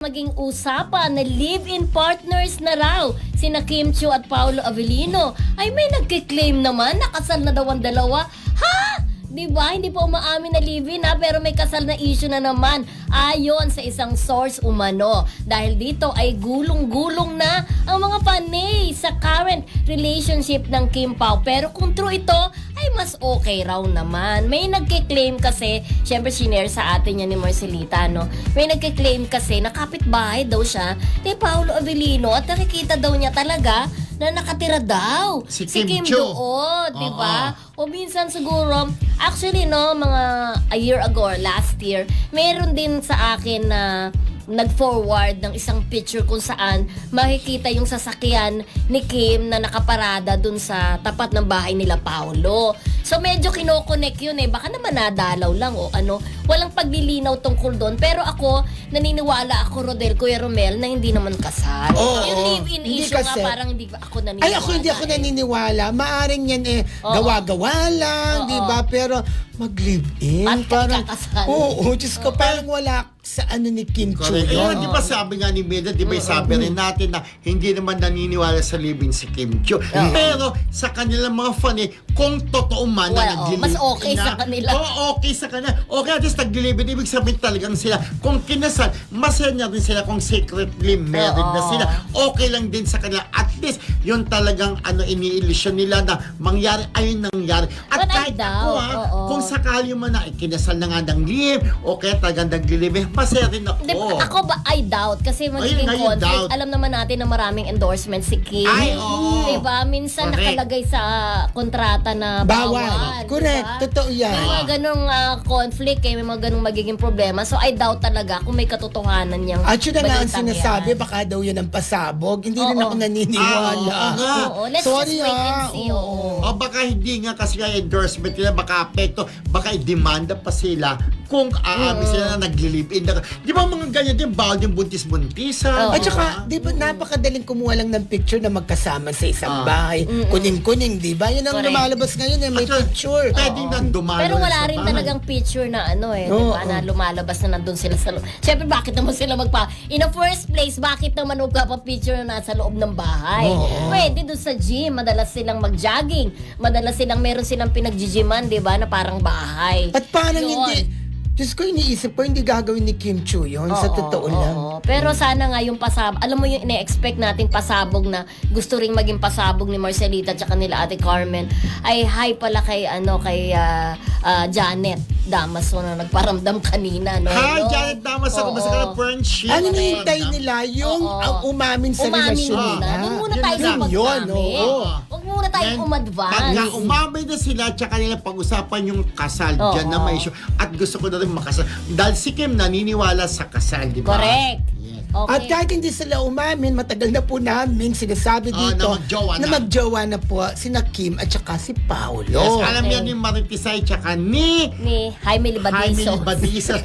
Maging usapan na live-in partners na raw sina Kim Chiu at Paolo Avellino ay may nagkiklaim naman na kasal na daw ang dalawa. Ha? Diba? Hindi pa umaamin na live-in pero may kasal na issue na naman ayon sa isang source umano. Dahil dito ay gulong-gulong na ang mga panay sa current relationship ng Kim Pao. Pero kung true ito, ay mas okay raw naman. May nagkiklaim kasi, syempre sinare sa atin yan ni Marcelita, no? May nagkiklaim kasi na kapitbahay daw siya ni Paolo Avellino at nakikita daw niya talaga na nakatira daw Si Kim Chiu Chiu. doon, di ba? O minsan siguro, actually no, mga a year ago or last year, meron din sa akin na nag-forward ng isang picture kung saan makikita yung sasakyan ni Kim na nakaparada dun sa tapat ng bahay nila Paolo. So medyo kinokonek yun eh. Baka naman nadalaw lang o ano. Walang paglilinaw tungkol doon. Pero ako, naniniwala ako, Rodel, Kuya Romel, na hindi naman kasal. Yung live-in Hindi issue kasi. nga parang hindi ako naniniwala. Ay, hindi ako naniniwala. Maaring yan Oo. gawa-gawa lang, Oo. di ba? Pero mag-live-in. At kakasal. Oo, Diyos ko, parang wala sa ano ni Kim Chiu Correct. yun. Di ba sabi nga ni Meda, di ba sabi rin natin na hindi naman naniniwala sa living si Kim Chiu. Pero sa kanilang mga fan kung totoo man na Well, nag-live mas okay na, sa kanila. okay sa kanila. Okay, at least nag-live ibig sabihin talagang sila. Kung kinasal, masaya na rin sila kung secretly married na sila. Okay lang din sa kanila. At least, yun talagang iniilusyon nila na mangyari, ayun nangyari. At But I kahit ako doubt, oo. kung sakali man na kinasal na nga ng live, okay, talagang nag-live, masaya rin ako. Ako ba, I doubt. Kasi magiging Ayun, you conflict. doubt. Alam naman natin na maraming endorsement si Kim. Ay, oo. Diba? Minsan Correct. nakalagay sa kontrata na Bawal. bawal. Correct. Diba? Totoo yan. May mga ganong conflict, may mga ganong magiging problema. So I doubt talaga kung may katotohanan niyang At yun na nga ang balitang sinasabi, yan. baka daw yan ang pasabog. Hindi rin Oo. ako naniniwala. Oo, let's Sorry, just wait and ah. see. Oo. Oo. O baka hindi nga kasi nga endorsement nila, baka apekto, baka i-demanda pa sila kung aamin sila na nagli-live-in. Di ba mga ganyan din, bawal yung buntis-buntisan. Oo. At saka, di ba, napakadaling kumuha lang ng picture na magkasama sa isang bahay. Kuning-kuning, di ba? Yun ang Correct. lumalabas ngayon, may At saka, picture. Pwedeng nang dumalo Pero wala sa rin bahay. talagang picture na di Oo. ba, na lumalabas na nandun sila sa loob. Siyempre, bakit naman sila in the first place, bakit naman magpapapicture na nasa loob ng bahay? Oo. Pwede doon sa gym, madalas silang mag-jogging, madalas meron silang pinag-gyman, di ba, na parang bahay. At parang Yun. hindi, Diyos ko, iniisip ko, hindi gagawin ni Kim Chiu yun. Sa totoo lang. Pero sana nga yung alam mo yung ine-expect nating pasabog na gusto ring maging pasabog ni Marcelita at nila Ate Carmen ay hi pala kay Janet Damaso na nagparamdam kanina, no? Hi, No? Janet Damas, ako Oo. basta ka ng friendship. Ang hinihintay nila yung umamin sa Umamin relasyon muna. nila. Doon muna Yun tayo sa lang. Yun, pag-amin. oo. Huwag muna tayong Then, umadvance. Pagka umabay na sila, tsaka nila pag-usapan yung kasal, Oo. dyan na may issue. At gusto ko na rin makasal. Dahil si Kim naniniwala sa kasal, di ba? Correct. Yes. Okay. At kahit hindi sila umamin, matagal na po namin sinasabi Oh, dito na magjowa na. na magjowa na po sina Kim at saka si Paolo. Yes, alam Okay. yan ni Maritisay, tsaka ni Ni Jaime Jaime Libadizo. Libadizo.